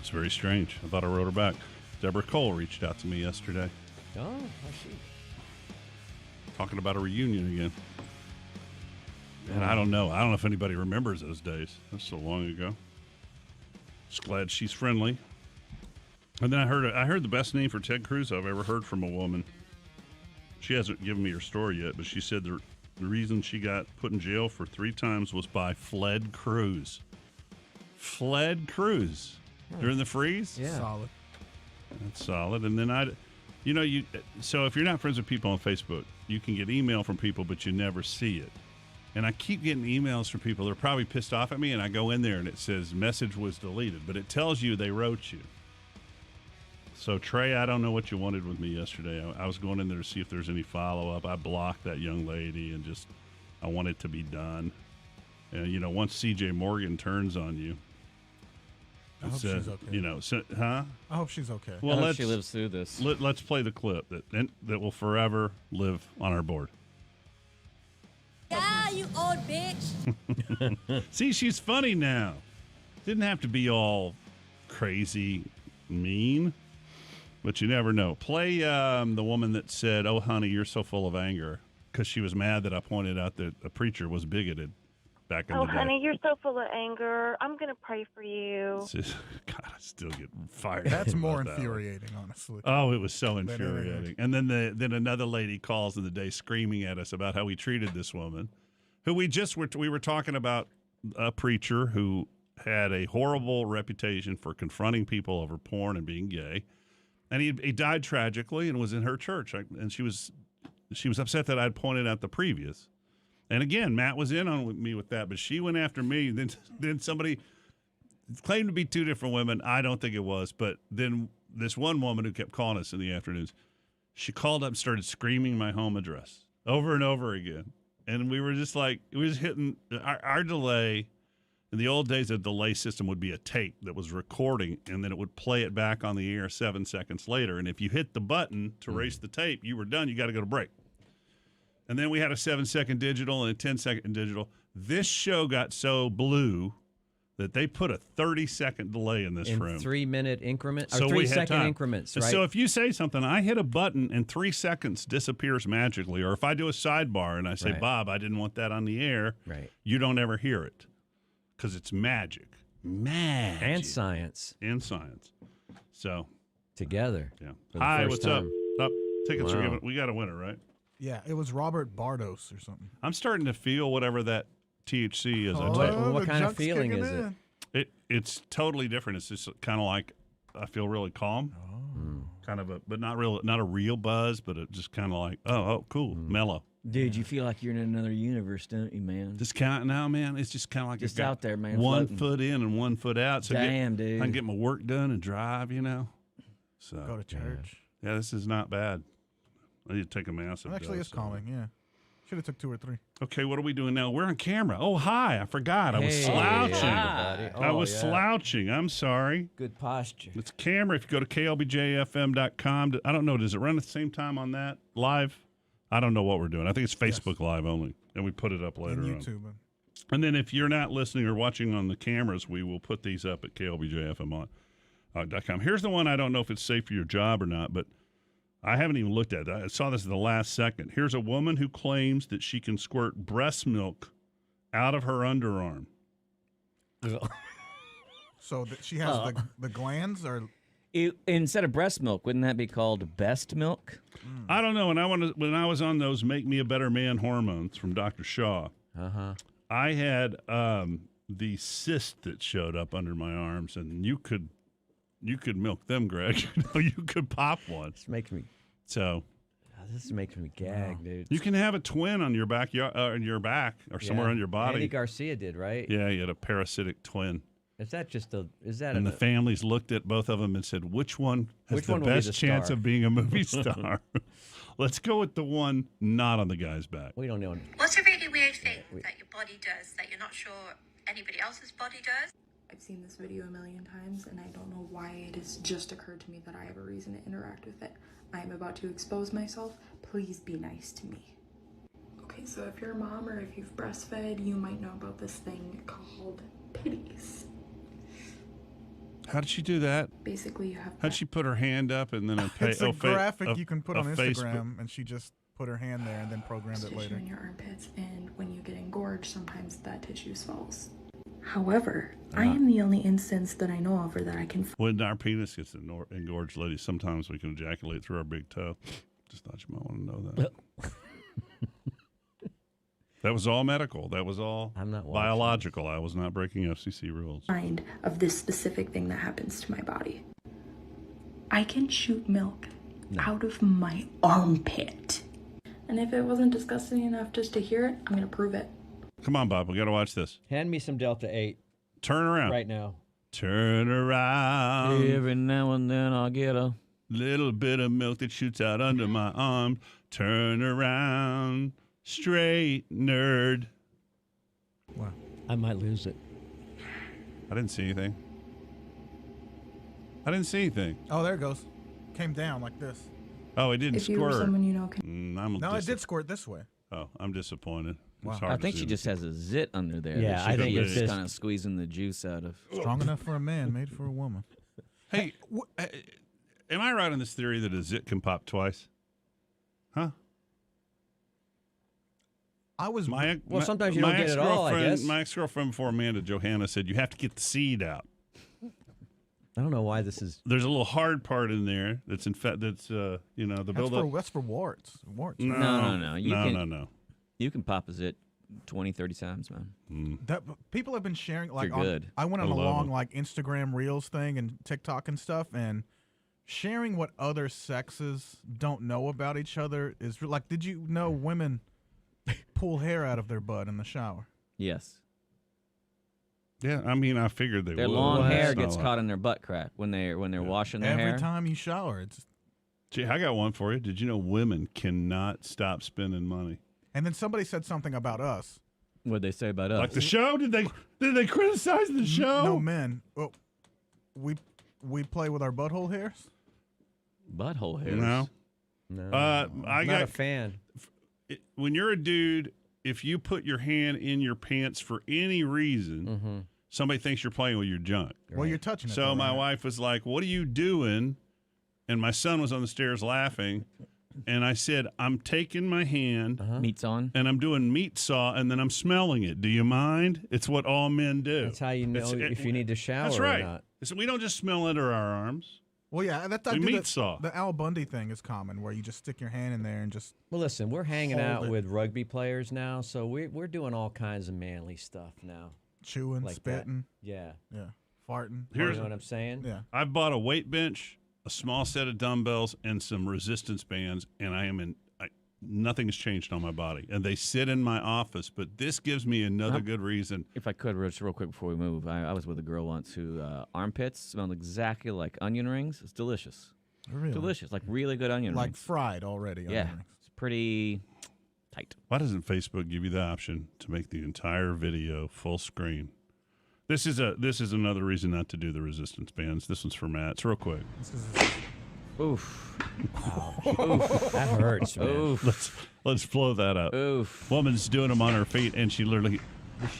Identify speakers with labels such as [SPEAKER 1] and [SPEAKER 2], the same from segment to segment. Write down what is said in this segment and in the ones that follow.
[SPEAKER 1] It's very strange. I thought I wrote her back. Deborah Cole reached out to me yesterday.
[SPEAKER 2] Oh, I see.
[SPEAKER 1] Talking about a reunion again. And I don't know. I don't know if anybody remembers those days. That's so long ago. Just glad she's friendly. And then I heard the best name for Ted Cruz I've ever heard from a woman. She hasn't given me her story yet, but she said the reason she got put in jail for 3 times was by Fled Cruz. Fled Cruz. During the freeze?
[SPEAKER 2] Yeah.
[SPEAKER 3] Solid.
[SPEAKER 1] That's solid. And then so if you're not friends with people on Facebook, you can get email from people, but you never see it. And I keep getting emails from people. They're probably pissed off at me, and I go in there and it says message was deleted, but it tells you they wrote you. So Trey, I don't know what you wanted with me yesterday. I was going in there to see if there's any follow-up. I blocked that young lady and I want it to be done. And once CJ Morgan turns on you,
[SPEAKER 3] I hope she's okay.
[SPEAKER 1] huh?
[SPEAKER 3] I hope she's okay.
[SPEAKER 1] Well,
[SPEAKER 2] I hope she lives through this.
[SPEAKER 1] Let's play the clip that will forever live on our board.
[SPEAKER 4] Yeah, you old bitch.
[SPEAKER 1] See, she's funny now. Didn't have to be all crazy mean, but you never know. Play the woman that said, "Oh, honey, you're so full of anger," because she was mad that I pointed out that a preacher was bigoted back in the day.
[SPEAKER 5] Oh, honey, you're so full of anger. I'm going to pray for you.
[SPEAKER 1] God, I still get fired.
[SPEAKER 3] That's more
[SPEAKER 1] about that
[SPEAKER 3] infuriating, honestly.
[SPEAKER 1] Oh, it was so infuriating. And then another lady calls in the day screaming at us about how we treated this woman, who we were talking about, a preacher who had a horrible reputation for confronting people over porn and being gay. And he died tragically and was in her church. And she was upset that I'd pointed out the previous. And again, Matt was in on me with that, but she went after me. Then somebody claimed to be 2 different women. I don't think it was. But then this one woman who kept calling us in the afternoons, she called up and started screaming my home address over and over again. And we were just like, it was hitting our delay. In the old days, a delay system would be a tape that was recording, and then it would play it back on the air 7 seconds later. And if you hit the button to erase the tape, you were done. You got to go to break. And then we had a 7-second digital and a 10-second digital. This show got so blue that they put a 30-second delay in this room.
[SPEAKER 2] 3-minute increments, or
[SPEAKER 1] so
[SPEAKER 2] 3-second increments, right?
[SPEAKER 1] So if you say something, I hit a button and 3 seconds disappears magically. Or if I do a sidebar and I say, Bob, I didn't want that on the air, you don't ever hear it because it's magic. Magic.
[SPEAKER 2] And science.
[SPEAKER 1] So.
[SPEAKER 2] Together.
[SPEAKER 1] Yeah. Hi, what's up? Tickets are given. We got a winner, right?
[SPEAKER 3] Yeah, it was Robert Bardos or something.
[SPEAKER 1] I'm starting to feel whatever that THC is.
[SPEAKER 2] What kind of feeling is it?
[SPEAKER 1] It's totally different. It's just kind of like I feel really calm. Kind of but not a real buzz, but it just kind of like, cool, mellow.
[SPEAKER 6] Dude, you feel like you're in another universe, don't you, man?
[SPEAKER 1] Just kind now, man. It's just kind of like
[SPEAKER 6] just out there, man.
[SPEAKER 1] One
[SPEAKER 6] floating.
[SPEAKER 1] foot in and 1 foot out. So
[SPEAKER 6] dude.
[SPEAKER 1] I can get my work done and drive, So
[SPEAKER 3] go to church.
[SPEAKER 1] Yeah, this is not bad. I need to take a massive dose.
[SPEAKER 3] Actually, it's calming, yeah. Should have took 2 or 3.
[SPEAKER 1] Okay, what are we doing now? We're on camera. Oh, hi. I forgot. I was slouching. I was slouching. I'm sorry.
[SPEAKER 6] Good posture.
[SPEAKER 1] It's camera. If you go to KLBJFM.com. I don't know. Does it run at the same time on that live? I don't know what we're doing. I think it's Facebook Live only, and we put it up later
[SPEAKER 3] on YouTube.
[SPEAKER 1] And then if you're not listening or watching on the cameras, we will put these up at KLBJFM.com. Here's the one I don't know if it's safe for your job or not, but I haven't even looked at it. I saw this at the last second. Here's a woman who claims that she can squirt breast milk out of her underarm.
[SPEAKER 3] So she has the glands, or
[SPEAKER 6] instead of breast milk, wouldn't that be called best milk?
[SPEAKER 1] I don't know. When I was on those Make Me a Better Man hormones from Dr. Shaw, I had the cyst that showed up under my arms, and you could milk them, Greg. You could pop one.
[SPEAKER 6] This makes me.
[SPEAKER 1] So.
[SPEAKER 6] This is making me gag, dude.
[SPEAKER 1] You can have a twin on your back, or somewhere on your body.
[SPEAKER 6] Andy Garcia did, right?
[SPEAKER 1] Yeah, he had a parasitic twin.
[SPEAKER 6] Is that
[SPEAKER 1] And the families looked at both of them and said, which one has the best chance of being a movie star? Let's go with the one not on the guy's back.
[SPEAKER 6] We don't know.
[SPEAKER 7] What's a really weird thing that your body does that you're not sure anybody else's body does?
[SPEAKER 8] I've seen this video a million times, and I don't know why it has just occurred to me that I have a reason to interact with it. I am about to expose myself. Please be nice to me. Okay, so if you're a mom or if you've breastfed, you might know about this thing called pitties.
[SPEAKER 1] How did she do that?
[SPEAKER 8] Basically, you have.
[SPEAKER 1] How'd she put her hand up and then
[SPEAKER 3] It's a graphic you can put on Instagram, and she just put her hand there and then programmed it
[SPEAKER 8] tissue
[SPEAKER 3] later.
[SPEAKER 8] in your armpits, and when you get engorged, sometimes that tissue swells. However, I am the only instance that I know of where that I can.
[SPEAKER 1] When our penis gets engorged, ladies, sometimes we can ejaculate through our big toe. Just thought you might want to know that. That was all medical. That was all biological. I was not breaking FCC rules.
[SPEAKER 8] Mind of this specific thing that happens to my body. I can shoot milk out of my armpit. And if it wasn't disgusting enough just to hear it, I'm going to prove it.
[SPEAKER 1] Come on, Bob. We got to watch this.
[SPEAKER 2] Hand me some Delta 8.
[SPEAKER 1] Turn around.
[SPEAKER 2] Right now.
[SPEAKER 1] Turn around.
[SPEAKER 6] Every now and then I'll get a
[SPEAKER 1] little bit of milk that shoots out under my arm. Turn around. Straight nerd.
[SPEAKER 3] Wow.
[SPEAKER 2] I might lose it.
[SPEAKER 1] I didn't see anything.
[SPEAKER 3] Oh, there it goes. Came down like this.
[SPEAKER 1] Oh, it didn't
[SPEAKER 8] If you
[SPEAKER 1] squirt.
[SPEAKER 8] were someone you know can.
[SPEAKER 3] No, it did squirt this way.
[SPEAKER 1] Oh, I'm disappointed.
[SPEAKER 3] Wow.
[SPEAKER 1] It's hard
[SPEAKER 6] I
[SPEAKER 1] to
[SPEAKER 6] think
[SPEAKER 1] see
[SPEAKER 6] she
[SPEAKER 1] the-
[SPEAKER 6] just has a zit under there.
[SPEAKER 2] Yeah,
[SPEAKER 6] that she
[SPEAKER 2] I think
[SPEAKER 6] can
[SPEAKER 2] it's
[SPEAKER 6] just
[SPEAKER 2] just-
[SPEAKER 6] kind of squeezing the juice out of.
[SPEAKER 3] Strong enough for a man, made for a woman.
[SPEAKER 1] Hey, am I right on this theory that a zit can pop twice? Huh?
[SPEAKER 3] I was.
[SPEAKER 2] Sometimes you don't get it all, I guess.
[SPEAKER 1] My ex-girlfriend before Amanda, Johanna, said you have to get the seed out.
[SPEAKER 2] I don't know why this is.
[SPEAKER 1] There's a little hard part in there that's the buildup.
[SPEAKER 3] That's for warts. Warts.
[SPEAKER 1] No.
[SPEAKER 6] No.
[SPEAKER 1] No.
[SPEAKER 6] You can pop a zit 20, 30 times, man.
[SPEAKER 3] That people have been sharing like
[SPEAKER 6] You're good.
[SPEAKER 3] I went on
[SPEAKER 1] I
[SPEAKER 3] a
[SPEAKER 1] love
[SPEAKER 3] long
[SPEAKER 1] them.
[SPEAKER 3] like Instagram Reels thing and TikTok and stuff, and sharing what other sexes don't know about each other is like. Did you know women pull hair out of their butt in the shower?
[SPEAKER 6] Yes.
[SPEAKER 1] Yeah, I mean, I figured they
[SPEAKER 6] Their
[SPEAKER 1] would.
[SPEAKER 6] long
[SPEAKER 1] It's
[SPEAKER 6] hair
[SPEAKER 1] not
[SPEAKER 6] gets
[SPEAKER 1] like-
[SPEAKER 6] caught in their butt crack when they're washing their hair.
[SPEAKER 3] Every time you shower, it's.
[SPEAKER 1] Gee, I got one for you. Did you know women cannot stop spending money?
[SPEAKER 3] And then somebody said something about us.
[SPEAKER 6] What'd they say about us?
[SPEAKER 1] Like the show? Did they criticize the show?
[SPEAKER 3] No, men. Well, we play with our butthole hairs.
[SPEAKER 6] Butthole hairs.
[SPEAKER 1] No.
[SPEAKER 2] No,
[SPEAKER 1] I
[SPEAKER 2] I'm
[SPEAKER 1] got
[SPEAKER 2] not a fan.
[SPEAKER 1] when you're a dude, if you put your hand in your pants for any reason, somebody thinks you're playing with your junk.
[SPEAKER 3] Well, you're touching it.
[SPEAKER 1] So
[SPEAKER 3] though,
[SPEAKER 1] my
[SPEAKER 3] right?
[SPEAKER 1] wife was like, "What are you doing?" And my son was on the stairs laughing, and I said, "I'm taking my hand
[SPEAKER 6] Meat's on.
[SPEAKER 1] and I'm doing meat saw, and then I'm smelling it. Do you mind? It's what all men do.
[SPEAKER 2] That's how you know if you need to shower
[SPEAKER 1] That's
[SPEAKER 2] or
[SPEAKER 1] right.
[SPEAKER 2] not.
[SPEAKER 1] So we don't just smell under our arms.
[SPEAKER 3] Well, yeah, that's
[SPEAKER 1] We meat saw.
[SPEAKER 3] The Al Bundy thing is common, where you just stick your hand in there and just.
[SPEAKER 2] Well, listen, we're hanging
[SPEAKER 3] Hold
[SPEAKER 2] out
[SPEAKER 3] it.
[SPEAKER 2] with rugby players now, so we're doing all kinds of manly stuff now.
[SPEAKER 3] Chewing,
[SPEAKER 2] Like that.
[SPEAKER 3] spitting,
[SPEAKER 2] Yeah.
[SPEAKER 3] farting.
[SPEAKER 2] You know what I'm saying?
[SPEAKER 3] Yeah.
[SPEAKER 1] I've bought a weight bench, a small set of dumbbells, and some resistance bands, and nothing has changed on my body. And they sit in my office, but this gives me another good reason.
[SPEAKER 6] If I could, Rich, real quick before we move, I was with a girl once who armpits smelled exactly like onion rings. It's delicious.
[SPEAKER 3] Really?
[SPEAKER 6] Delicious, like really good onion
[SPEAKER 3] Like
[SPEAKER 6] rings.
[SPEAKER 3] fried already.
[SPEAKER 6] Yeah,
[SPEAKER 3] onion rings.
[SPEAKER 6] it's pretty tight.
[SPEAKER 1] Why doesn't Facebook give you the option to make the entire video full screen? This is another reason not to do the resistance bands. This one's for Matt. It's real quick.
[SPEAKER 6] Oof.
[SPEAKER 2] That hurts, man.
[SPEAKER 6] Oof.
[SPEAKER 1] Let's blow that up.
[SPEAKER 6] Oof.
[SPEAKER 1] Woman's doing them on her feet, and she literally.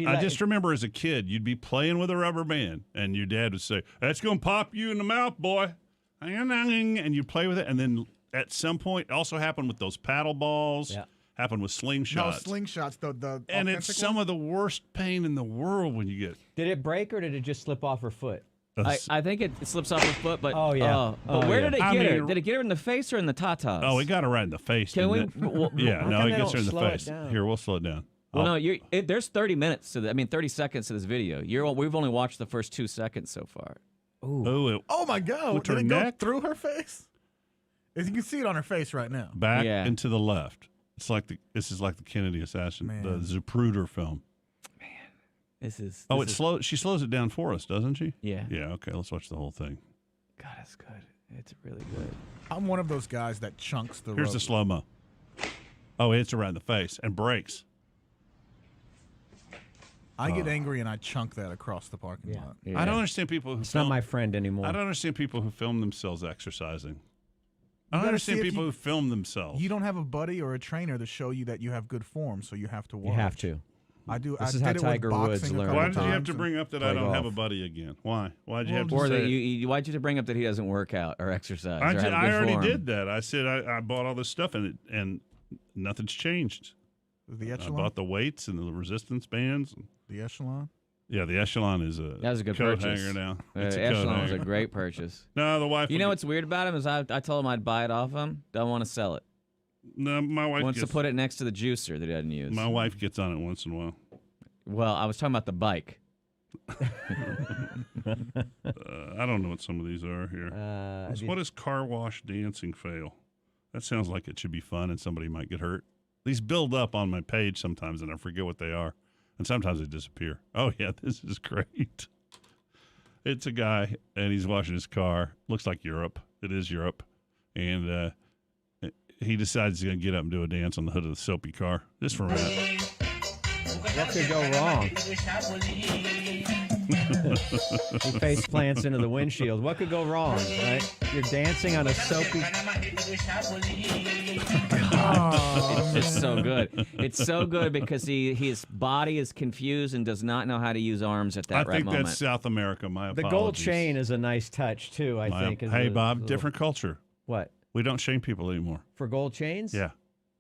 [SPEAKER 1] I
[SPEAKER 2] let-
[SPEAKER 1] just remember as a kid, you'd be playing with a rubber band, and your dad would say, "That's gonna pop you in the mouth, boy," and you'd play with it, and then at some point, it also happened with those paddle balls.
[SPEAKER 2] Yeah.
[SPEAKER 1] Happened with slingshots.
[SPEAKER 3] No slingshots. The
[SPEAKER 1] and it's
[SPEAKER 3] authentic
[SPEAKER 1] some
[SPEAKER 3] one?
[SPEAKER 1] of the worst pain in the world when you get.
[SPEAKER 2] Did it break or did it just slip off her foot?
[SPEAKER 6] I think it slips off her foot, but
[SPEAKER 2] Oh, yeah.
[SPEAKER 6] but
[SPEAKER 2] Oh,
[SPEAKER 6] where
[SPEAKER 2] yeah.
[SPEAKER 6] did it
[SPEAKER 1] I
[SPEAKER 6] get her?
[SPEAKER 1] mean-
[SPEAKER 6] Did it get her in the face or in the tatas?
[SPEAKER 1] Oh, it got her right in the face.
[SPEAKER 6] Can we?
[SPEAKER 1] didn't it?
[SPEAKER 6] Well,
[SPEAKER 1] Yeah,
[SPEAKER 2] How
[SPEAKER 1] no,
[SPEAKER 2] come
[SPEAKER 1] it
[SPEAKER 2] they
[SPEAKER 1] gets her in
[SPEAKER 2] don't
[SPEAKER 1] the
[SPEAKER 2] slow it
[SPEAKER 1] face.
[SPEAKER 2] down?
[SPEAKER 1] Here, we'll slow it down.
[SPEAKER 6] well, no. There's 30 minutes to 30 seconds to this video. We've only watched the first 2 seconds so far.
[SPEAKER 1] Oh,
[SPEAKER 3] Oh my God!
[SPEAKER 1] With
[SPEAKER 3] Did
[SPEAKER 1] her
[SPEAKER 3] it go
[SPEAKER 1] neck?
[SPEAKER 3] through her face? As you can see it on her face right now.
[SPEAKER 1] back
[SPEAKER 6] Yeah.
[SPEAKER 1] and to the left. This is like the Kennedy assassin,
[SPEAKER 3] Man.
[SPEAKER 1] the Zapruder film.
[SPEAKER 6] This is.
[SPEAKER 1] Oh,
[SPEAKER 6] this is-
[SPEAKER 1] she slows it down for us, doesn't she?
[SPEAKER 6] Yeah.
[SPEAKER 1] Yeah. Okay, let's watch the whole thing.
[SPEAKER 6] God, it's good. It's really good.
[SPEAKER 3] I'm one of those guys that chunks the.
[SPEAKER 1] Here's
[SPEAKER 3] rubber.
[SPEAKER 1] the slow mo. Oh, it hits her right in the face and breaks.
[SPEAKER 3] I get angry and I chunk that across the parking lot.
[SPEAKER 6] Yeah.
[SPEAKER 1] I don't understand people who.
[SPEAKER 2] It's not my friend anymore.
[SPEAKER 1] I don't understand people who film themselves exercising. I don't
[SPEAKER 3] gotta
[SPEAKER 1] understand
[SPEAKER 3] see if
[SPEAKER 1] people
[SPEAKER 3] you-
[SPEAKER 1] who film themselves.
[SPEAKER 3] You don't have a buddy or a trainer to show you that you have good form, so you have to
[SPEAKER 2] You
[SPEAKER 3] watch.
[SPEAKER 2] have to.
[SPEAKER 3] I do.
[SPEAKER 2] This
[SPEAKER 3] I
[SPEAKER 2] is how
[SPEAKER 3] did it
[SPEAKER 2] Tiger
[SPEAKER 3] with
[SPEAKER 2] Woods
[SPEAKER 3] boxing a
[SPEAKER 2] learned.
[SPEAKER 3] couple
[SPEAKER 1] Why did you have
[SPEAKER 3] times
[SPEAKER 1] to
[SPEAKER 3] and-
[SPEAKER 1] bring up that I
[SPEAKER 2] play
[SPEAKER 1] don't have a
[SPEAKER 2] golf.
[SPEAKER 1] buddy again? Why? Why'd you have to
[SPEAKER 6] Or that
[SPEAKER 1] say
[SPEAKER 6] why'd you bring up that he doesn't work out or exercise?
[SPEAKER 1] I
[SPEAKER 6] or have
[SPEAKER 1] I
[SPEAKER 6] good
[SPEAKER 1] already
[SPEAKER 6] form?
[SPEAKER 1] did that. I said I bought all this stuff and nothing's changed.
[SPEAKER 3] The
[SPEAKER 1] I
[SPEAKER 3] echelon.
[SPEAKER 1] bought the weights and the resistance bands.
[SPEAKER 3] The echelon.
[SPEAKER 1] Yeah, the Echelon is a
[SPEAKER 6] That was a good
[SPEAKER 1] coat
[SPEAKER 6] purchase.
[SPEAKER 1] hanger now. It's a coat
[SPEAKER 6] Echelon was a
[SPEAKER 1] hanger.
[SPEAKER 6] great purchase.
[SPEAKER 1] No, the wife.
[SPEAKER 6] You know
[SPEAKER 1] would
[SPEAKER 6] what's weird about him is I told him I'd buy it off him. Don't want to sell it.
[SPEAKER 1] No, my wife
[SPEAKER 6] Wants
[SPEAKER 1] gets,
[SPEAKER 6] to put it next to the juicer that he doesn't use.
[SPEAKER 1] My wife gets on it once in a while.
[SPEAKER 6] Well, I was talking about the bike.
[SPEAKER 1] I don't know what some of these are here. What is car wash dancing fail? That sounds like it should be fun and somebody might get hurt. These build up on my page sometimes and I forget what they are. And sometimes they disappear. Oh, yeah, this is great. It's a guy and he's washing his car. Looks like Europe. It is Europe. And he decides he's going to get up and do a dance on the hood of the soapy car. Just for a minute.
[SPEAKER 2] What could go wrong? He face plants into the windshield. What could go wrong, right? You're dancing on a soapy.
[SPEAKER 6] It's so good. It's so good because his body is confused and does not know how to use arms at that
[SPEAKER 1] I
[SPEAKER 6] right
[SPEAKER 1] think
[SPEAKER 6] moment.
[SPEAKER 1] that's South America. My
[SPEAKER 2] The
[SPEAKER 1] apologies.
[SPEAKER 2] gold chain is a nice touch too. I think. is
[SPEAKER 1] Hey,
[SPEAKER 2] a
[SPEAKER 1] Bob,
[SPEAKER 2] little-
[SPEAKER 1] different culture.
[SPEAKER 2] What
[SPEAKER 1] We don't shame people anymore.
[SPEAKER 2] for gold chains?
[SPEAKER 1] Yeah,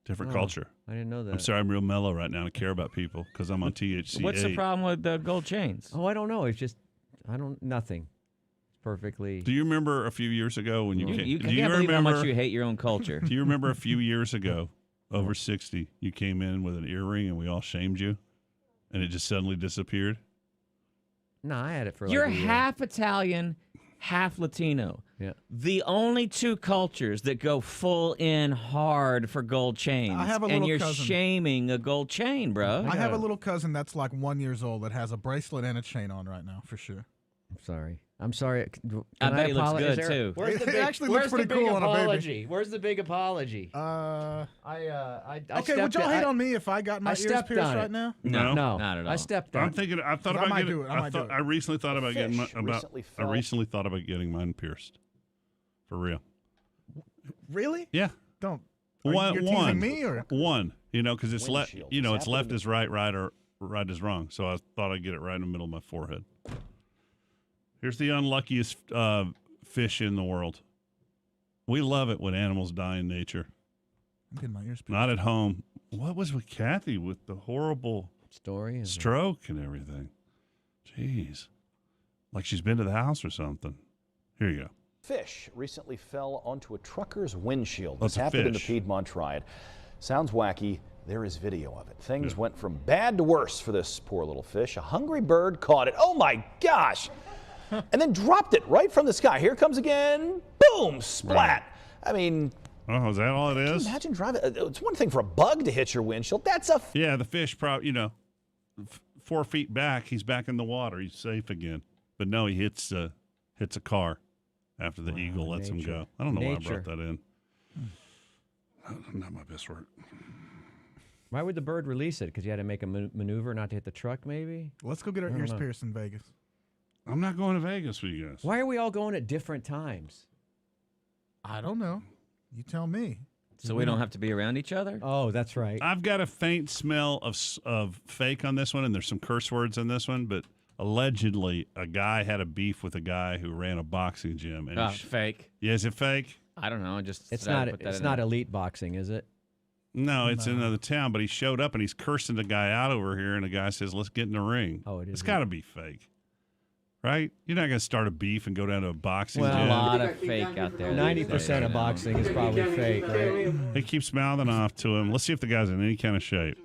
[SPEAKER 1] different
[SPEAKER 2] Oh,
[SPEAKER 1] culture.
[SPEAKER 2] I didn't know that.
[SPEAKER 1] I'm sorry, I'm real mellow right now. I care about people because I'm on THC.
[SPEAKER 6] What's the problem with the gold chains?
[SPEAKER 2] Oh, I don't know. It's just nothing. Perfectly.
[SPEAKER 1] Do you remember a few years ago when you came?
[SPEAKER 6] You
[SPEAKER 1] do
[SPEAKER 6] can't
[SPEAKER 1] you
[SPEAKER 6] believe
[SPEAKER 1] remember?
[SPEAKER 6] how much you hate your own culture.
[SPEAKER 1] Do you remember a few years ago, over 60, you came in with an earring and we all shamed you, and it just suddenly disappeared?
[SPEAKER 2] No, I had it for.
[SPEAKER 6] You're
[SPEAKER 2] like a year.
[SPEAKER 6] half Italian, half Latino.
[SPEAKER 2] Yeah.
[SPEAKER 6] The only two cultures that go full in hard for gold chains.
[SPEAKER 3] I have a
[SPEAKER 6] and
[SPEAKER 3] little
[SPEAKER 6] you're
[SPEAKER 3] cousin.
[SPEAKER 6] shaming a gold chain, bro.
[SPEAKER 3] I have a little cousin that's like 1 year old that has a bracelet and a chain on right now, for sure.
[SPEAKER 2] I'm sorry. I'm sorry.
[SPEAKER 6] I bet he looks
[SPEAKER 2] apologize?
[SPEAKER 6] good,
[SPEAKER 2] Is
[SPEAKER 6] too.
[SPEAKER 2] Where's the
[SPEAKER 3] It
[SPEAKER 2] big,
[SPEAKER 3] actually
[SPEAKER 2] where's
[SPEAKER 3] looks pretty
[SPEAKER 2] the big
[SPEAKER 3] cool on a baby.
[SPEAKER 2] apology? Where's the big apology?
[SPEAKER 3] I
[SPEAKER 2] Okay,
[SPEAKER 3] would y'all hate on me if I got my
[SPEAKER 2] I
[SPEAKER 3] ears
[SPEAKER 2] stepped
[SPEAKER 3] pierced
[SPEAKER 2] on
[SPEAKER 3] right
[SPEAKER 2] it.
[SPEAKER 3] now?
[SPEAKER 1] No.
[SPEAKER 2] No,
[SPEAKER 6] not at all.
[SPEAKER 2] I stepped
[SPEAKER 1] I'm
[SPEAKER 2] on.
[SPEAKER 1] thinking. I thought
[SPEAKER 3] I
[SPEAKER 1] about
[SPEAKER 3] might
[SPEAKER 1] getting.
[SPEAKER 3] do it. I might do it.
[SPEAKER 1] I recently thought about getting my, I recently thought about getting mine pierced. For real.
[SPEAKER 3] Really?
[SPEAKER 1] Yeah.
[SPEAKER 3] Don't.
[SPEAKER 1] One.
[SPEAKER 3] You're teasing me or?
[SPEAKER 1] One. You know, because it's left. You know, it's left is right, or right is wrong. So I thought I'd get it right in the middle of my forehead. Here's the unluckiest fish in the world. We love it when animals die in nature.
[SPEAKER 3] I'm getting my ears pierced.
[SPEAKER 1] Not at home. What was with Kathy with the horrible
[SPEAKER 2] Story. is-
[SPEAKER 1] stroke and everything? Jeez. Like she's been to the house or something. Here you go.
[SPEAKER 9] Fish recently fell onto a trucker's windshield.
[SPEAKER 1] That's
[SPEAKER 9] This
[SPEAKER 1] a
[SPEAKER 9] happened in the
[SPEAKER 1] fish.
[SPEAKER 9] Piedmont Triad. Sounds wacky. There is video of it. Things went from bad to worse for this poor little fish. A hungry bird caught it. Oh my gosh! And then dropped it right from the sky. Here it comes again. Boom! Splat. I mean,
[SPEAKER 1] Oh, is that all it
[SPEAKER 9] can you
[SPEAKER 1] is?
[SPEAKER 9] imagine driving. It's one thing for a bug to hit your windshield. That's a.
[SPEAKER 1] Yeah, the fish probably, 4 feet back, he's back in the water. He's safe again. But no, he hits a car after the eagle lets him
[SPEAKER 2] nature.
[SPEAKER 1] go. I don't know why I
[SPEAKER 2] Nature.
[SPEAKER 1] brought that in. Not my best work.
[SPEAKER 2] Why would the bird release it? Because you had to make a maneuver not to hit the truck, maybe?
[SPEAKER 3] Let's go get our
[SPEAKER 2] I don't
[SPEAKER 3] ears
[SPEAKER 2] know.
[SPEAKER 3] pierced in Vegas.
[SPEAKER 1] I'm not going to Vegas with you guys.
[SPEAKER 2] Why are we all going at different times?
[SPEAKER 3] I don't know. You tell me.
[SPEAKER 6] So we don't have to be around each other?
[SPEAKER 2] Oh, that's right.
[SPEAKER 1] I've got a faint smell of fake on this one, and there's some curse words in this one, but allegedly a guy had a beef with a guy who ran a boxing gym. And
[SPEAKER 6] Fake.
[SPEAKER 1] yeah, is it fake?
[SPEAKER 6] I don't know.
[SPEAKER 2] It's
[SPEAKER 6] decided
[SPEAKER 2] not.
[SPEAKER 6] to put that
[SPEAKER 2] It's
[SPEAKER 6] in
[SPEAKER 2] not
[SPEAKER 6] there.
[SPEAKER 2] elite boxing, is it?
[SPEAKER 1] No, it's in another town, but he showed up and he's cursing the guy out over here, and the guy says, let's get in the ring.
[SPEAKER 2] Oh, it is.
[SPEAKER 1] It's got to be fake, right? You're not going to start a beef and go down to a boxing
[SPEAKER 2] Well,
[SPEAKER 6] A
[SPEAKER 1] gym.
[SPEAKER 6] lot of fake out there.
[SPEAKER 2] 90% of boxing is probably fake, right?
[SPEAKER 1] He keeps mouthing off to him. Let's see if the guy's in any kind of shape.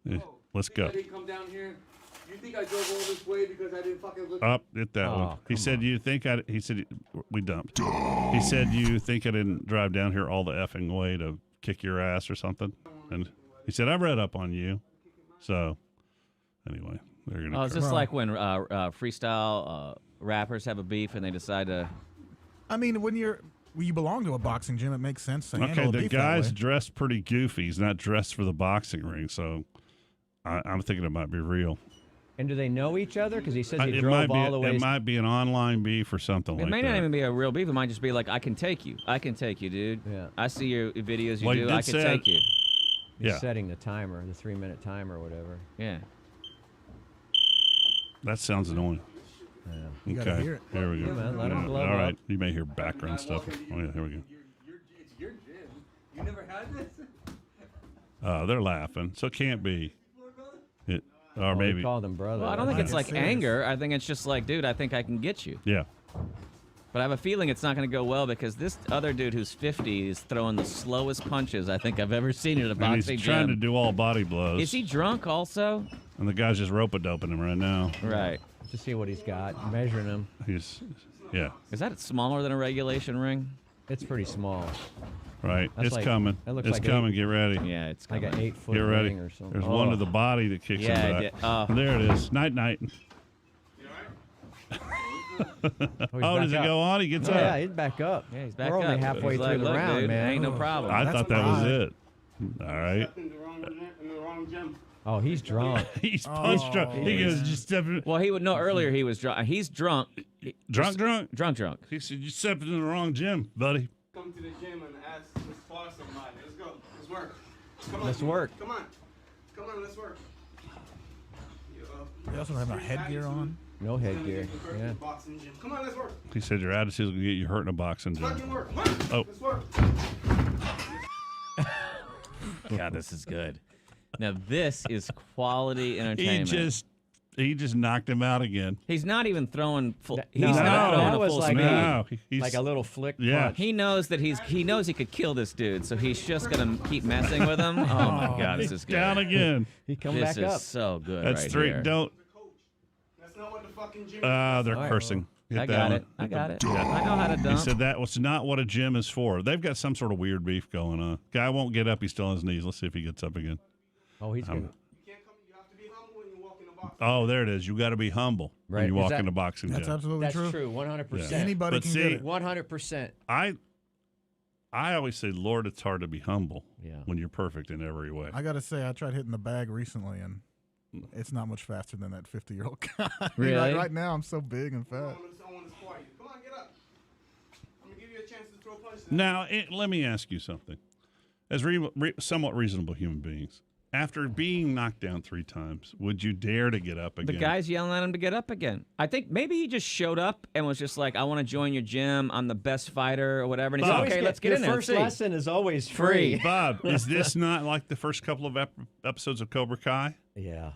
[SPEAKER 1] Yeah, let's go.
[SPEAKER 10] I didn't come down here. You think I drove all this way because I didn't fucking look?
[SPEAKER 1] Up at that
[SPEAKER 2] Oh,
[SPEAKER 1] one. He
[SPEAKER 2] come
[SPEAKER 1] said,
[SPEAKER 2] on.
[SPEAKER 1] "You think I?" He said, "We dumped." He said, "You think I didn't drive down here all the effing way to kick your ass or something?" And he said, "I read up on you." So, anyway, they're gonna.
[SPEAKER 6] Oh, is this like when freestyle rappers have a beef and they decide to?
[SPEAKER 3] I mean, when you belong to a boxing gym, it makes sense to
[SPEAKER 1] Okay,
[SPEAKER 3] handle a
[SPEAKER 1] the
[SPEAKER 3] beef that
[SPEAKER 1] guy's
[SPEAKER 3] way.
[SPEAKER 1] dressed pretty goofy. He's not dressed for the boxing ring, so I'm thinking it might be real.
[SPEAKER 2] And do they know each other? Because he says he
[SPEAKER 1] It
[SPEAKER 2] drove
[SPEAKER 1] might be.
[SPEAKER 2] all the way.
[SPEAKER 1] It might be an online beef or something
[SPEAKER 6] It
[SPEAKER 1] like
[SPEAKER 6] may
[SPEAKER 1] that.
[SPEAKER 6] not even be a real beef. It might just be like, I can take you. I can take you, dude.
[SPEAKER 2] Yeah.
[SPEAKER 6] I see your videos you
[SPEAKER 1] Well, he
[SPEAKER 6] do.
[SPEAKER 1] did
[SPEAKER 6] I can
[SPEAKER 1] say-
[SPEAKER 6] take you.
[SPEAKER 2] He's
[SPEAKER 1] Yeah.
[SPEAKER 2] setting the timer, the 3-minute timer or whatever.
[SPEAKER 6] Yeah.
[SPEAKER 1] That sounds annoying.
[SPEAKER 3] You gotta hear it.
[SPEAKER 1] Here we go.
[SPEAKER 2] Yeah, man, let 'em
[SPEAKER 1] Yeah,
[SPEAKER 2] blow
[SPEAKER 1] all right.
[SPEAKER 2] up.
[SPEAKER 1] You may hear background stuff. Oh, yeah, here we go.
[SPEAKER 10] It's your gym. You never had this?
[SPEAKER 1] Oh, they're laughing. So it can't be. Or
[SPEAKER 2] Oh,
[SPEAKER 1] maybe.
[SPEAKER 2] He called him brother.
[SPEAKER 6] Well, I don't think
[SPEAKER 3] Mine
[SPEAKER 6] it's
[SPEAKER 3] is
[SPEAKER 6] like
[SPEAKER 3] serious.
[SPEAKER 6] anger. I think it's just like, dude, I think I can get you.
[SPEAKER 1] Yeah.
[SPEAKER 6] But I have a feeling it's not going to go well because this other dude who's 50 is throwing the slowest punches I think I've ever seen at a
[SPEAKER 1] And
[SPEAKER 6] boxing
[SPEAKER 1] he's trying to
[SPEAKER 6] gym.
[SPEAKER 1] do all body blows.
[SPEAKER 6] Is he drunk also?
[SPEAKER 1] And the guy's just rope-a-doping him right now.
[SPEAKER 6] Right.
[SPEAKER 2] To see what he's got, measuring him.
[SPEAKER 1] Yeah,
[SPEAKER 6] Is that smaller than a regulation ring?
[SPEAKER 2] It's pretty small.
[SPEAKER 1] right.
[SPEAKER 2] That's
[SPEAKER 1] It's
[SPEAKER 2] like-
[SPEAKER 1] coming.
[SPEAKER 2] that looks
[SPEAKER 1] It's
[SPEAKER 2] like
[SPEAKER 1] coming. Get ready.
[SPEAKER 6] Yeah, it's
[SPEAKER 2] Like
[SPEAKER 6] coming.
[SPEAKER 2] an 8-foot
[SPEAKER 1] Get ready.
[SPEAKER 2] ring or something.
[SPEAKER 1] There's one
[SPEAKER 2] Oh.
[SPEAKER 1] to the body that kicks
[SPEAKER 6] Yeah, I
[SPEAKER 1] him
[SPEAKER 6] did.
[SPEAKER 1] back.
[SPEAKER 6] Oh.
[SPEAKER 1] And there it is. Night.
[SPEAKER 2] Oh,
[SPEAKER 1] Oh, does it go on? He gets up.
[SPEAKER 2] Yeah, he's back up.
[SPEAKER 6] Yeah, he's back
[SPEAKER 2] We're
[SPEAKER 6] up.
[SPEAKER 2] only halfway
[SPEAKER 6] He's
[SPEAKER 2] through
[SPEAKER 6] like,
[SPEAKER 2] the
[SPEAKER 6] "Look,
[SPEAKER 2] round,
[SPEAKER 6] dude,
[SPEAKER 2] man.
[SPEAKER 6] Ain't no problem.
[SPEAKER 1] I
[SPEAKER 3] That's
[SPEAKER 1] thought that was
[SPEAKER 3] pride.
[SPEAKER 1] it. All right.
[SPEAKER 10] In the wrong gym.
[SPEAKER 2] Oh, he's drunk.
[SPEAKER 1] He's punch drunk. He goes, just stepping.
[SPEAKER 6] Well, he would know earlier he was drunk. He's drunk.
[SPEAKER 1] Drunk?
[SPEAKER 6] Drunk.
[SPEAKER 1] He said, you stepped into the wrong gym, buddy.
[SPEAKER 10] Come to the gym and ask to spar somebody. Let's go. Let's work. Come on.
[SPEAKER 2] Let's work.
[SPEAKER 10] Come on. Come on, let's work.
[SPEAKER 3] They also have a headgear on.
[SPEAKER 2] No headgear. Yeah.
[SPEAKER 10] Boxing gym. Come on, let's work.
[SPEAKER 1] He said your attitude will get you hurt in a boxing
[SPEAKER 10] Fucking
[SPEAKER 1] gym.
[SPEAKER 10] work. Come on.
[SPEAKER 1] Oh.
[SPEAKER 10] Let's work.
[SPEAKER 6] God, this is good. Now, this is quality entertainment.
[SPEAKER 1] He just knocked him out again.
[SPEAKER 6] He's not even throwing full. He's
[SPEAKER 2] No,
[SPEAKER 6] not throwing
[SPEAKER 2] that
[SPEAKER 6] a
[SPEAKER 2] was
[SPEAKER 6] full
[SPEAKER 2] like
[SPEAKER 6] speed.
[SPEAKER 1] No, he's
[SPEAKER 2] Like a little flick
[SPEAKER 1] Yeah.
[SPEAKER 2] punch.
[SPEAKER 6] He knows that he knows he could kill this dude, so he's just gonna keep messing with him. Oh my God, this is good.
[SPEAKER 1] down again.
[SPEAKER 2] He come
[SPEAKER 6] This
[SPEAKER 2] back
[SPEAKER 6] is
[SPEAKER 2] up.
[SPEAKER 6] so good.
[SPEAKER 1] That's
[SPEAKER 6] right
[SPEAKER 1] three.
[SPEAKER 6] Here.
[SPEAKER 1] Don't.
[SPEAKER 10] That's not what the fucking gym is.
[SPEAKER 1] They're
[SPEAKER 2] All right,
[SPEAKER 1] cursing. Hit
[SPEAKER 6] I
[SPEAKER 1] that
[SPEAKER 6] got
[SPEAKER 1] one.
[SPEAKER 6] it. I got it. I know how to
[SPEAKER 1] He
[SPEAKER 6] dump.
[SPEAKER 1] said that was not what a gym is for. They've got some sort of weird beef going on. Guy won't get up. He's still on his knees. Let's see if he gets up again.
[SPEAKER 2] Oh, he's gonna.
[SPEAKER 10] You have to be humble when you walk in a box.
[SPEAKER 1] Oh, there it is. You got to be humble when
[SPEAKER 2] Right.
[SPEAKER 1] you
[SPEAKER 2] Is
[SPEAKER 1] walk
[SPEAKER 2] that-
[SPEAKER 1] in a boxing
[SPEAKER 3] That's
[SPEAKER 1] gym.
[SPEAKER 3] absolutely
[SPEAKER 2] That's
[SPEAKER 3] true.
[SPEAKER 2] true. 100%.
[SPEAKER 3] Anybody
[SPEAKER 1] But
[SPEAKER 3] can
[SPEAKER 1] see-
[SPEAKER 3] get it.
[SPEAKER 2] 100%.
[SPEAKER 1] I always say, Lord, it's hard to be humble
[SPEAKER 2] Yeah.
[SPEAKER 1] when you're perfect in every way.
[SPEAKER 3] I gotta say, I tried hitting the bag recently, and it's not much faster than that 50-year-old guy.
[SPEAKER 6] Really?
[SPEAKER 3] Right now, I'm so big and fat.
[SPEAKER 10] I want to spar you. Come on, get up. I'm going to give you a chance to throw punches.
[SPEAKER 1] Now, let me ask you something. As somewhat reasonable human beings, after being knocked down 3 times, would you dare to get up
[SPEAKER 6] The
[SPEAKER 1] again?
[SPEAKER 6] guy's yelling at him to get up again. I think maybe he just showed up and was just like, I want to join your gym. I'm the best fighter or whatever. And he's like, okay, let's get
[SPEAKER 2] Your
[SPEAKER 6] in there.
[SPEAKER 2] first
[SPEAKER 6] Let's see.
[SPEAKER 2] lesson is always free.
[SPEAKER 1] Bob, is this not like the first couple of episodes of Cobra Kai?
[SPEAKER 2] Yeah.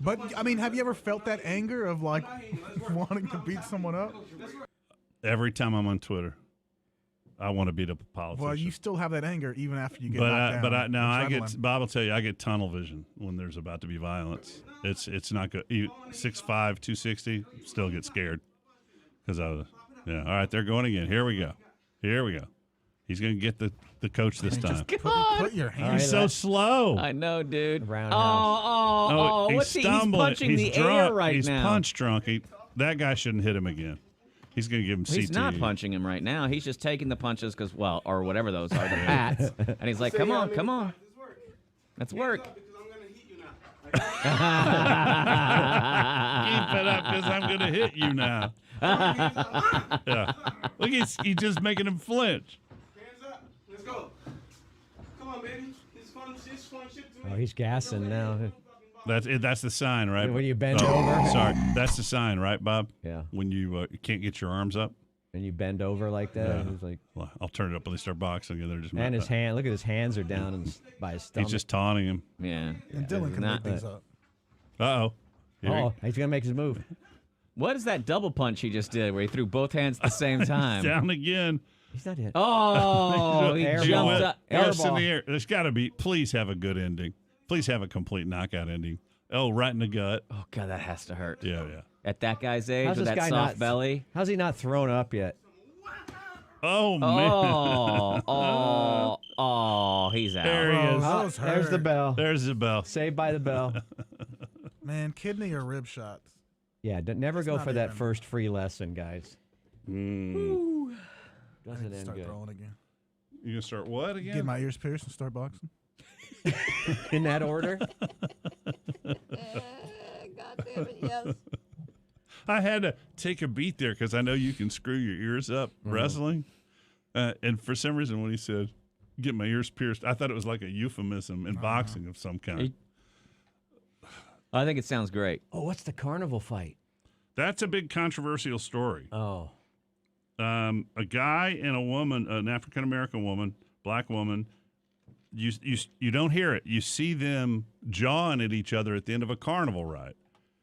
[SPEAKER 3] But I mean, have you ever felt that anger of like wanting to beat someone up?
[SPEAKER 1] Every time I'm on Twitter, I want to beat up a politician.
[SPEAKER 3] Well, you still have that anger even after you get knocked
[SPEAKER 1] but
[SPEAKER 3] down.
[SPEAKER 1] I
[SPEAKER 3] Adrenaline.
[SPEAKER 1] get Bob will tell you I get tunnel vision when there's about to be violence. It's not good. 6'5", 260, still get scared because I was yeah. All right, they're going again. Here we go. He's gonna get the coach this time.
[SPEAKER 3] Put your hand.
[SPEAKER 1] He's so slow.
[SPEAKER 6] I know, dude.
[SPEAKER 2] Roundhouse.
[SPEAKER 6] Oh,
[SPEAKER 1] he's
[SPEAKER 6] what's he? He's
[SPEAKER 1] stumbling.
[SPEAKER 6] punching
[SPEAKER 1] He's
[SPEAKER 6] the
[SPEAKER 1] drunk.
[SPEAKER 6] air right
[SPEAKER 1] he's
[SPEAKER 6] now.
[SPEAKER 1] punch drunk. That guy shouldn't hit him again. He's going to give him CTE.
[SPEAKER 6] He's not punching him right now. He's just taking the punches because, well, or whatever those are, the pats. And he's like, come on. Let's work.
[SPEAKER 10] Because I'm going to hit you now.
[SPEAKER 1] Keep it up because I'm going to hit you now. Yeah. Look, he's just making him flinch.
[SPEAKER 10] Hands up. Let's go. Come on, baby. It's fun shit to me.
[SPEAKER 2] Oh, he's gassing now.
[SPEAKER 1] That's it. That's the sign, right?
[SPEAKER 2] When you bend
[SPEAKER 1] Oh,
[SPEAKER 2] over.
[SPEAKER 1] Sorry. That's the sign, right, Bob?
[SPEAKER 2] Yeah.
[SPEAKER 1] When you can't get your arms up.
[SPEAKER 2] And you bend over like that.
[SPEAKER 1] Yeah.
[SPEAKER 2] He's like,
[SPEAKER 1] Well, I'll turn it up when they start boxing. And they're just
[SPEAKER 2] and his hand. Look at his hands are down by his stomach.
[SPEAKER 1] He's just taunting him.
[SPEAKER 6] Yeah.
[SPEAKER 3] And Dylan can
[SPEAKER 6] Not-
[SPEAKER 3] make these up.
[SPEAKER 1] Uh-oh.
[SPEAKER 2] Oh, he's gonna make his move.
[SPEAKER 6] What is that double punch he just did where he threw both hands at the same time?
[SPEAKER 1] Down again.
[SPEAKER 2] He's not hit.
[SPEAKER 6] Oh, he
[SPEAKER 2] Air
[SPEAKER 6] jumped
[SPEAKER 2] ball.
[SPEAKER 6] up.
[SPEAKER 1] Fists in
[SPEAKER 2] Airball.
[SPEAKER 1] the air. There's got to be. Please have a good ending. Please have a complete knockout ending. Oh, right in the gut.
[SPEAKER 6] Oh, God, that has to hurt.
[SPEAKER 1] Yeah, yeah.
[SPEAKER 6] At that guy's age
[SPEAKER 2] How's
[SPEAKER 6] with
[SPEAKER 2] this
[SPEAKER 6] that
[SPEAKER 2] guy
[SPEAKER 6] soft
[SPEAKER 2] not?
[SPEAKER 6] belly.
[SPEAKER 2] How's he not thrown up yet?
[SPEAKER 1] Oh, man.
[SPEAKER 6] Oh, he's out.
[SPEAKER 1] There he is.
[SPEAKER 3] That was
[SPEAKER 2] There's the
[SPEAKER 3] hurt.
[SPEAKER 2] bell.
[SPEAKER 1] There's the bell.
[SPEAKER 2] Saved by the bell.
[SPEAKER 3] Man, kidney or rib shots.
[SPEAKER 2] Yeah, never go
[SPEAKER 3] not
[SPEAKER 2] for that
[SPEAKER 3] even-
[SPEAKER 2] first free lesson, guys.
[SPEAKER 3] I
[SPEAKER 2] Doesn't
[SPEAKER 3] need to
[SPEAKER 2] end
[SPEAKER 3] start
[SPEAKER 2] good.
[SPEAKER 3] throwing again.
[SPEAKER 1] You gonna start what again?
[SPEAKER 3] Get my ears pierced and start boxing.
[SPEAKER 2] In that order?
[SPEAKER 4] God damn it, yes.
[SPEAKER 1] I had to take a beat there because I know you can screw your ears up wrestling. And for some reason, when he said, get my ears pierced. I thought it was like a euphemism in boxing of some kind.
[SPEAKER 6] I think it sounds great.
[SPEAKER 2] Oh, what's the carnival fight?
[SPEAKER 1] That's a big controversial story.
[SPEAKER 2] Oh.
[SPEAKER 1] A guy and a woman, an African American woman, black woman. You don't hear it. You see them jawing at each other at the end of a carnival ride.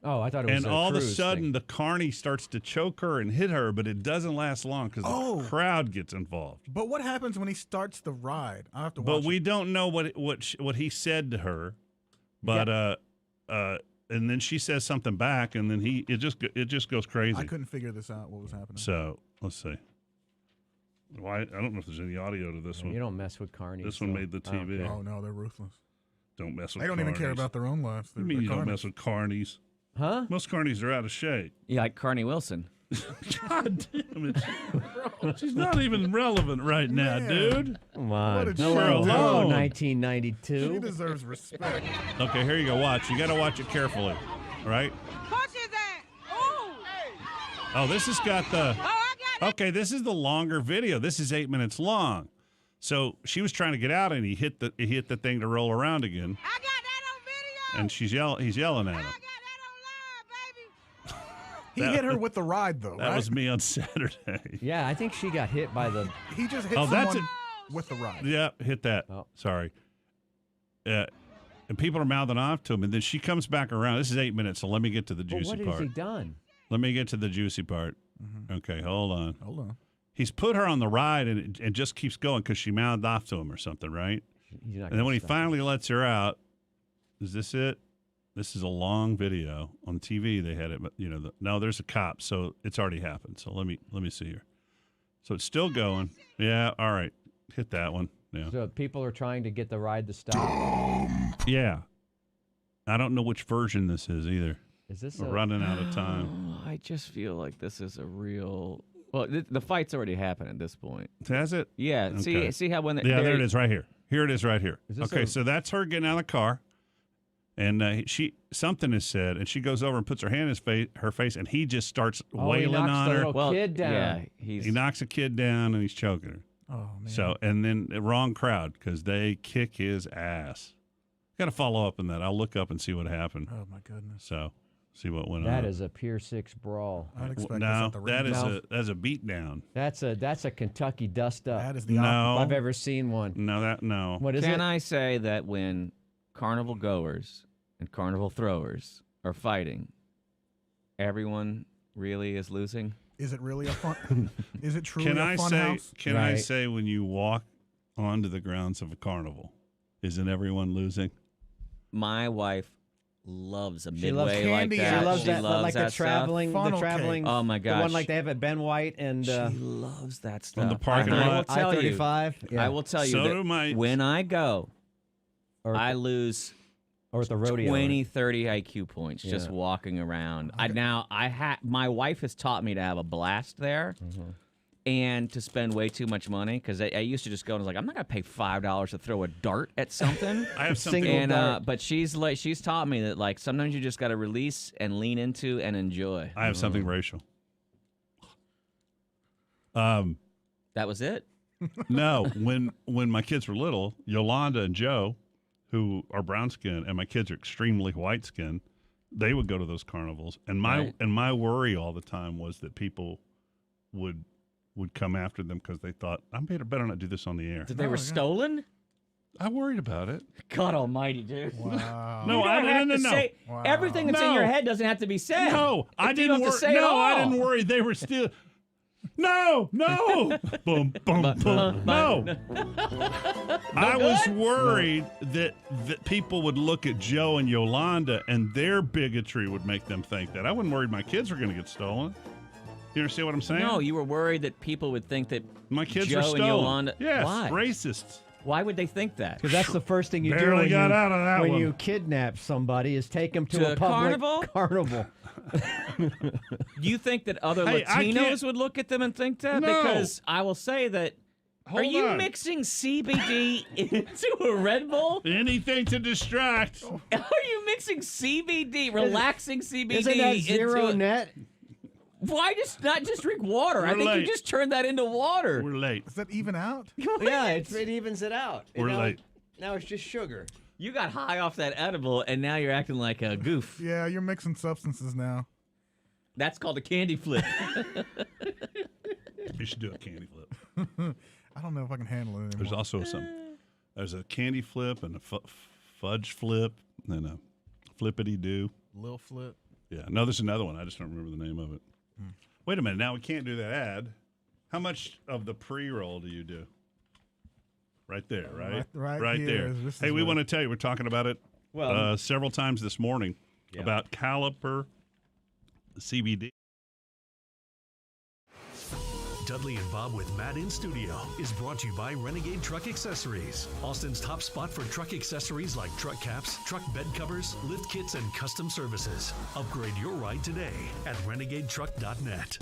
[SPEAKER 2] Oh, I thought it was
[SPEAKER 1] and all of a sudden, the carny starts to choke her and hit her, but it doesn't last long because the crowd gets involved.
[SPEAKER 3] But what happens when he starts the ride? I have to watch.
[SPEAKER 1] But we don't know what he said to her. But and then she says something back, and then it just goes crazy.
[SPEAKER 3] I couldn't figure this out. What was happening?
[SPEAKER 1] So let's see. Why? I don't know if there's any audio to this one.
[SPEAKER 2] You don't mess with Carny.
[SPEAKER 1] This one made the TV.
[SPEAKER 3] Oh no, they're ruthless.
[SPEAKER 1] Don't mess with.
[SPEAKER 3] They don't even care
[SPEAKER 1] carnies.
[SPEAKER 3] about their own lives.
[SPEAKER 1] What do you mean you don't mess with carnies?
[SPEAKER 2] Huh?
[SPEAKER 1] Most carnies are out of shape.
[SPEAKER 6] Yeah, like Carny Wilson.
[SPEAKER 1] God damn it. She's not even relevant right now, dude.
[SPEAKER 2] Come on.
[SPEAKER 3] What a
[SPEAKER 2] Hello,
[SPEAKER 1] alone.
[SPEAKER 2] 1992.
[SPEAKER 3] She deserves respect.
[SPEAKER 1] Okay, here you go. Watch. You got to watch it carefully. All right?
[SPEAKER 4] Punch his ass. Ooh.
[SPEAKER 1] Oh, this has got the...
[SPEAKER 4] Oh, I got it.
[SPEAKER 1] Okay, this is the longer video. This is 8 minutes long. So she was trying to get out, and he hit the thing to roll around again.
[SPEAKER 4] I got that on video.
[SPEAKER 1] And he's yelling at him.
[SPEAKER 4] I got that on live, baby.
[SPEAKER 3] He hit her with the ride, though.
[SPEAKER 1] That
[SPEAKER 3] right?
[SPEAKER 1] was me on Saturday.
[SPEAKER 2] Yeah, I think she got hit by the...
[SPEAKER 3] He just hit someone with the ride.
[SPEAKER 1] Yeah, hit that.
[SPEAKER 2] Oh.
[SPEAKER 1] Sorry. And people are mouthing off to him, and then she comes back around. This is 8 minutes, so let me get to the juicy
[SPEAKER 2] what
[SPEAKER 1] part.
[SPEAKER 2] has he done?
[SPEAKER 1] Let me get to the juicy part.
[SPEAKER 3] Mm-hmm.
[SPEAKER 1] Okay, hold on.
[SPEAKER 3] Hold on.
[SPEAKER 1] He's put her on the ride, and it just keeps going because she mouthed off to him or something, right? And then when he finally lets her out, is this it? This is a long video on TV. They had it, but no, there's a cop, so it's already happened. So let me see here. So it's still going. Yeah, all right. Hit that one. Yeah.
[SPEAKER 2] So people are trying to get the ride to stop.
[SPEAKER 1] Yeah. I don't know which version this is either.
[SPEAKER 2] Is this
[SPEAKER 1] We're running out of time.
[SPEAKER 6] I just feel like this is a real. Well, the fight's already happened at this point.
[SPEAKER 1] Has it?
[SPEAKER 6] Yeah.
[SPEAKER 1] Okay.
[SPEAKER 6] See how when
[SPEAKER 1] there it is right here. Here it is right here.
[SPEAKER 2] Is this
[SPEAKER 1] Okay, so that's her getting out of the car, and something is said, and she goes over and puts her hand in her face, and he just starts wailing on her.
[SPEAKER 2] Little kid down.
[SPEAKER 6] Yeah,
[SPEAKER 1] he knocks a kid down, and he's choking her.
[SPEAKER 3] Oh man.
[SPEAKER 1] So, and then the wrong crowd because they kick his ass. Got to follow up on that. I'll look up and see what happened.
[SPEAKER 3] Oh my goodness.
[SPEAKER 1] So, see what went on.
[SPEAKER 2] That is a Pier 6 brawl.
[SPEAKER 3] I'd expect
[SPEAKER 1] No,
[SPEAKER 3] this at the
[SPEAKER 1] that's a beat down.
[SPEAKER 2] That's a Kentucky dust up.
[SPEAKER 3] That is the
[SPEAKER 1] No.
[SPEAKER 2] If I've ever seen one.
[SPEAKER 1] No.
[SPEAKER 2] What is
[SPEAKER 6] Can
[SPEAKER 2] it?
[SPEAKER 6] I say that when carnival goers and carnival throwers are fighting, everyone really is losing?
[SPEAKER 3] Is it really a fun? Is it truly
[SPEAKER 1] Can
[SPEAKER 3] a
[SPEAKER 1] I
[SPEAKER 3] fun
[SPEAKER 1] say?
[SPEAKER 3] house?
[SPEAKER 1] Can I
[SPEAKER 2] Right.
[SPEAKER 1] say when you walk onto the grounds of a carnival, isn't everyone losing?
[SPEAKER 6] My wife loves a
[SPEAKER 2] She loves
[SPEAKER 6] midway like
[SPEAKER 3] candy.
[SPEAKER 6] that.
[SPEAKER 3] She
[SPEAKER 2] loves that,
[SPEAKER 6] loves
[SPEAKER 2] like
[SPEAKER 6] that
[SPEAKER 2] the traveling,
[SPEAKER 3] Funnel
[SPEAKER 6] Oh my
[SPEAKER 2] the
[SPEAKER 6] gosh.
[SPEAKER 2] one like they have at Ben White and
[SPEAKER 6] She loves that stuff.
[SPEAKER 1] On the parking
[SPEAKER 6] And I
[SPEAKER 1] lot?
[SPEAKER 6] will tell you,
[SPEAKER 2] I-35. Yeah.
[SPEAKER 6] I will tell you
[SPEAKER 1] So
[SPEAKER 6] that
[SPEAKER 1] do my-
[SPEAKER 6] when I go,
[SPEAKER 2] Or,
[SPEAKER 6] I lose
[SPEAKER 2] or at the rodeo.
[SPEAKER 6] 20, 30 IQ points just
[SPEAKER 2] Yeah.
[SPEAKER 6] walking around. My wife has taught me to have a blast there and to spend way too much money because I used to just go and was like, I'm not going to pay $5 to throw a dart at something.
[SPEAKER 1] I have something.
[SPEAKER 2] Single
[SPEAKER 6] And
[SPEAKER 2] dart.
[SPEAKER 6] but she's taught me that like sometimes you just got to release and lean into and enjoy.
[SPEAKER 1] I have something racial.
[SPEAKER 6] That was it.
[SPEAKER 1] No, when my kids were little, Yolanda and Joe, who are brown skinned, and my kids are extremely white skinned, they would go to those carnivals. And my worry all the time was that people would come after them because they thought, I better not do this on the air.
[SPEAKER 6] That they were stolen?
[SPEAKER 1] I worried about it.
[SPEAKER 6] God almighty, dude.
[SPEAKER 3] Wow.
[SPEAKER 1] No,
[SPEAKER 6] You don't have to say-
[SPEAKER 3] Wow.
[SPEAKER 6] Everything that's in your head doesn't have to be said.
[SPEAKER 1] No, I
[SPEAKER 6] You don't
[SPEAKER 1] didn't
[SPEAKER 6] have to
[SPEAKER 1] worry.
[SPEAKER 6] say it
[SPEAKER 1] No, I
[SPEAKER 6] all.
[SPEAKER 1] didn't worry. They were still. No. Boom, boom, boom. No. I was worried that people would look at Joe and Yolanda and their bigotry would make them think that. I wasn't worried my kids were going to get stolen. You understand what I'm saying?
[SPEAKER 6] No, you were worried that people would think that
[SPEAKER 1] my kids
[SPEAKER 6] Joe
[SPEAKER 1] were
[SPEAKER 6] and
[SPEAKER 1] stolen.
[SPEAKER 6] Yolanda.
[SPEAKER 1] Yes,
[SPEAKER 6] Why?
[SPEAKER 1] racists.
[SPEAKER 6] Why would they think that?
[SPEAKER 2] Because that's the first thing you do
[SPEAKER 1] Barely
[SPEAKER 2] when,
[SPEAKER 1] got out of that
[SPEAKER 2] when
[SPEAKER 1] one.
[SPEAKER 2] you kidnap somebody is take them to
[SPEAKER 6] To
[SPEAKER 2] a
[SPEAKER 6] a
[SPEAKER 2] public
[SPEAKER 6] carnival?
[SPEAKER 2] carnival.
[SPEAKER 6] Do you think that other
[SPEAKER 1] Hey, I
[SPEAKER 6] Latinos
[SPEAKER 1] can't-
[SPEAKER 6] would look at them and think that?
[SPEAKER 1] No.
[SPEAKER 6] Because I will say that. Are
[SPEAKER 1] Hold
[SPEAKER 6] you
[SPEAKER 1] on.
[SPEAKER 6] mixing CBD into a Red Bull?
[SPEAKER 1] Anything to distract.
[SPEAKER 6] Are you mixing CBD, relaxing CBD
[SPEAKER 2] Isn't that zero
[SPEAKER 6] into
[SPEAKER 2] net?
[SPEAKER 6] Why not just drink water? I
[SPEAKER 1] We're
[SPEAKER 6] think
[SPEAKER 1] late.
[SPEAKER 6] you just turned that into water.
[SPEAKER 1] We're late.
[SPEAKER 3] Does that even out?
[SPEAKER 2] Yeah, it evens it out.
[SPEAKER 1] We're late.
[SPEAKER 2] Now it's just sugar.
[SPEAKER 6] You got high off that edible, and now you're acting like a goof.
[SPEAKER 3] Yeah, you're mixing substances now.
[SPEAKER 6] That's called a candy flip.
[SPEAKER 1] You should do a candy flip.
[SPEAKER 3] I don't know if I can handle it anymore.
[SPEAKER 1] There's also there's a candy flip and a fudge flip and a flippity do.
[SPEAKER 3] Lil Flip.
[SPEAKER 1] Yeah, no, there's another one. I just don't remember the name of it. Wait a minute. Now we can't do that ad. How much of the pre-roll do you do? Right there, right?
[SPEAKER 3] Right here.
[SPEAKER 1] there.
[SPEAKER 3] This is
[SPEAKER 1] Hey, we
[SPEAKER 3] what-
[SPEAKER 1] want to tell you, we're talking about it several times this morning about Caliper CBD.
[SPEAKER 11] Dudley and Bob with Matt in studio is brought to you by Renegade Truck Accessories, Austin's top spot for truck accessories like truck caps, truck bed covers, lift kits, and custom services. Upgrade your ride today at renegadetruck.net.